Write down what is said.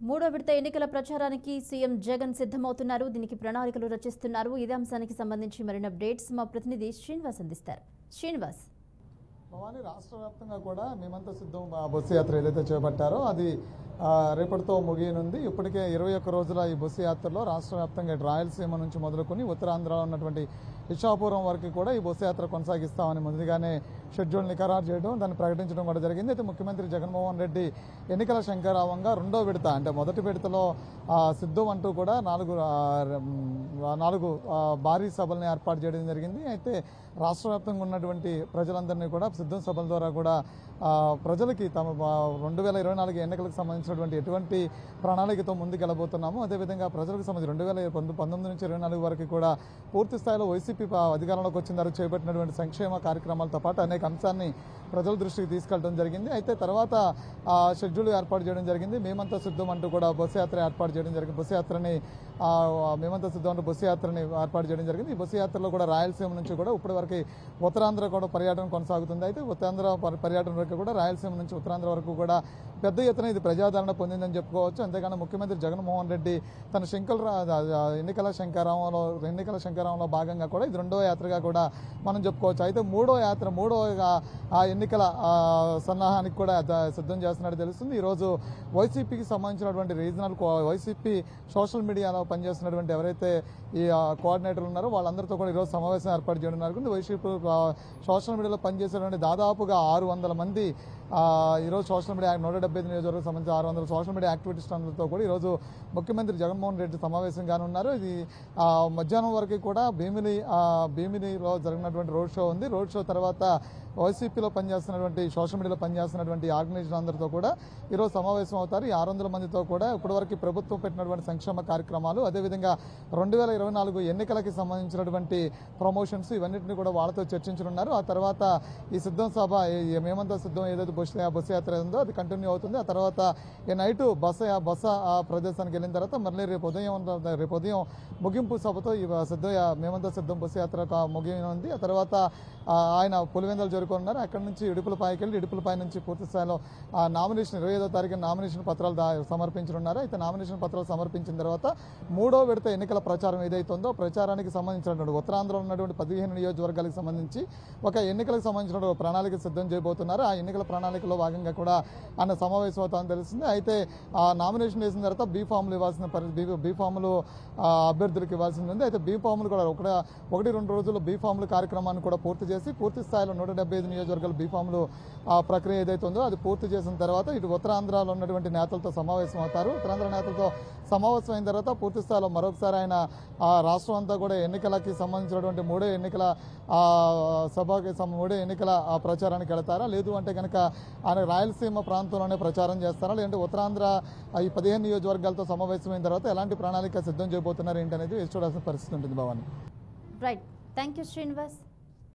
మూడో విడత ఎన్నికల ప్రచారానికి సీఎం జగన్ సిద్ధమవుతున్నారు. దీనికి ప్రణాళికలు రచిస్తున్నారు. ఇదే అంశానికి సంబంధించి మరిన్ని అప్డేట్స్ మా ప్రతినిధి శ్రీనివాస్ అందిస్తారు. శ్రీనివాస్, భవానీ, రాష్ట్ర వ్యాప్తంగా కూడా మేమంతా సిద్ధం బస్సు యాత్ర ఏదైతే చేపట్టారో అది రేపటితో ముగియనుంది. ఇప్పటికే 21 రోజుల ఈ బస్సు యాత్రలో రాష్ట్ర వ్యాప్తంగా రాయలసీమ నుంచి మొదలుకొని ఉత్తరాంధ్రలో ఉన్నటువంటి ఇచ్చాపురం వరకు కూడా ఈ బస్సు యాత్ర కొనసాగిస్తామని ముందుగానే షెడ్యూల్ని ఖరారు చేయడం, దాన్ని ప్రకటించడం కూడా జరిగింది. అయితే ముఖ్యమంత్రి జగన్మోహన్ రెడ్డి ఎన్నికల శంఖారావంగా రెండో విడత అంటే మొదటి విడతలో సిద్ధం అంటూ కూడా నాలుగు భారీ సభల్ని ఏర్పాటు చేయడం జరిగింది. అయితే రాష్ట్ర వ్యాప్తంగా ఉన్నటువంటి ప్రజలందరినీ కూడా సిద్ధం సభల ద్వారా కూడా ప్రజలకి తమ 2024 ఎన్నికలకు సంబంధించినటువంటి ఎటువంటి ప్రణాళికతో ముందుకెళ్ళబోతున్నాము, అదేవిధంగా ప్రజలకు సంబంధించి 2019 నుంచి 24 వరకు కూడా పూర్తి స్థాయిలో వైసీపీ అధికారంలోకి వచ్చిన తర్వాత చేపట్టినటువంటి సంక్షేమ కార్యక్రమాలతో పాటు అనేక అంశాన్ని ప్రజల దృష్టికి తీసుకెళ్లడం జరిగింది. అయితే తర్వాత షెడ్యూల్ ఏర్పాటు చేయడం జరిగింది. మేమంతా సిద్ధం అంటూ కూడా బస్సు యాత్ర ఏర్పాటు చేయడం జరిగింది. మేమంతా సిద్ధం అంటూ బస్సు యాత్రని ఏర్పాటు చేయడం జరిగింది. ఈ బస్సు యాత్రలో కూడా రాయలసీమ నుంచి కూడా ఇప్పటి వరకు ఉత్తరాంధ్ర కూడా పర్యటన కొనసాగుతుంది. అయితే ఉత్తరాంధ్ర పర్యటన వరకు కూడా రాయలసీమ నుంచి ఉత్తరాంధ్ర వరకు కూడా పెద్ద ఎత్తున ఇది ప్రజాదరణ పొందిందని చెప్పుకోవచ్చు. అంతేగాని ముఖ్యమంత్రి జగన్మోహన్ రెడ్డి తన ఎన్నికల శంఖారావంలో భాగంగా కూడా ఇది రెండో యాత్రగా కూడా మనం చెప్పుకోవచ్చు. అయితే మూడో ఎన్నికల సన్నాహానికి కూడా సిద్ధం చేస్తున్నట్టు తెలుస్తుంది. ఈరోజు వైసీపీకి సంబంధించినటువంటి వైసీపీ సోషల్ మీడియాలో పనిచేస్తున్నటువంటి ఎవరైతే ఈ కోఆర్డినేటర్లు ఉన్నారో వాళ్ళందరితో కూడా ఈరోజు సమావేశం ఏర్పాటు చేయడం జరుగుతుంది. వైసీపీ సోషల్ మీడియాలో పనిచేసేటువంటి దాదాపుగా 600 మంది ఈరోజు సోషల్ మీడియా 175 నియోజకవర్గం సంబంధించి 600 సోషల్ మీడియా యాక్టివిస్టులతో కూడా ఈరోజు ముఖ్యమంత్రి జగన్మోహన్ రెడ్డి సమావేశం కానున్నారు. ఇది మధ్యాహ్నం వరకు కూడా భీమిలిలో జరిగినటువంటి రోడ్ షో ఉంది. రోడ్ షో తర్వాత వైసీపీలో పనిచేస్తున్నటువంటి సోషల్ మీడియాలో పనిచేస్తున్నటువంటి ఆర్గనైజేషన్ అందరితో కూడా ఈరోజు సమావేశం అవుతారు. ఈ 600 మందితో కూడా ఇప్పటివరకు ప్రభుత్వం పెట్టినటువంటి సంక్షేమ కార్యక్రమాలు, అదేవిధంగా 2024 ఎన్నికలకి సంబంధించినటువంటి ప్రమోషన్స్ ఇవన్నింటినీ కూడా వాళ్ళతో చర్చించనున్నారు. ఆ తర్వాత ఈ సిద్ధం సభ మేమంతా సిద్ధం ఏదైతే బస్సు యాత్ర ఉందో అది కంటిన్యూ అవుతుంది. ఆ తర్వాత ఈ నైట్ బస ప్రదేశానికి వెళ్ళిన తర్వాత మళ్ళీ రేపు ఉదయం ముగింపు సభతో ఈ మేమంతా సిద్ధం బస్సు యాత్ర ముగియనుంది. ఆ తర్వాత ఆయన పులివెందులు జరుగుతున్నారు. అక్కడి నుంచి ఇడుపులపాయకి వెళ్ళి ఇడుపులపాయ నుంచి పూర్తి స్థాయిలో నామినేషన్ 25వ తారీఖున నామినేషన్ పత్రాలు సమర్పించనున్నారు. అయితే నామినేషన్ పత్రాలు సమర్పించిన తర్వాత మూడో విడత ఎన్నికల ప్రచారం ఏదైతే ఉందో ప్రచారానికి సంబంధించినటువంటి ఉత్తరాంధ్రలో ఉన్నటువంటి 15 నియోజకవర్గాలకు సంబంధించి ఒక ఎన్నికలకు సంబంధించిన ప్రణాళిక సిద్ధం చేయబోతున్నారు. ఆ ఎన్నికల ప్రణాళికలో భాగంగా కూడా ఆయన సమావేశం అవుతామని తెలుస్తుంది. అయితే ఆ నామినేషన్ వేసిన తర్వాత బీ ఫామ్లు అభ్యర్థులకు ఇవ్వాల్సింది ఉంది. అయితే బీ ఫామ్లు కూడా 1-2 రోజుల్లో బీ ఫామ్లు కార్యక్రమాన్ని కూడా పూర్తి చేసి పూర్తి స్థాయిలో 175 నియోజకవర్గాల బీ ఫామ్లు ప్రక్రియ ఏదైతే ఉందో అది పూర్తి చేసిన తర్వాత ఇటు ఉత్తరాంధ్రలో ఉన్నటువంటి నేతలతో సమావేశం అవుతారు. ఉత్తరాంధ్ర నేతలతో సమావేశం అయిన తర్వాత పూర్తి స్థాయిలో మరొకసారి ఆయన రాష్ట్రం అంతా కూడా ఎన్నికలకి సంబంధించినటువంటి మూడో ఎన్నికల ప్రచారానికి వెళతారా, లేదు అంటే కనుక ఆయన రాయలసీమ ప్రాంతంలోనే ప్రచారం చేస్తారా, లేదంటే ఉత్తరాంధ్ర ఈ 15 నియోజకవర్గాలతో సమావేశమైన తర్వాత ఎలాంటి ప్రణాళిక సిద్ధం చేయబోతున్నారు ఏంటనేది చూడాల్సిన పరిస్థితి ఉంటుంది. Bhavani, right, thank you Srinivas.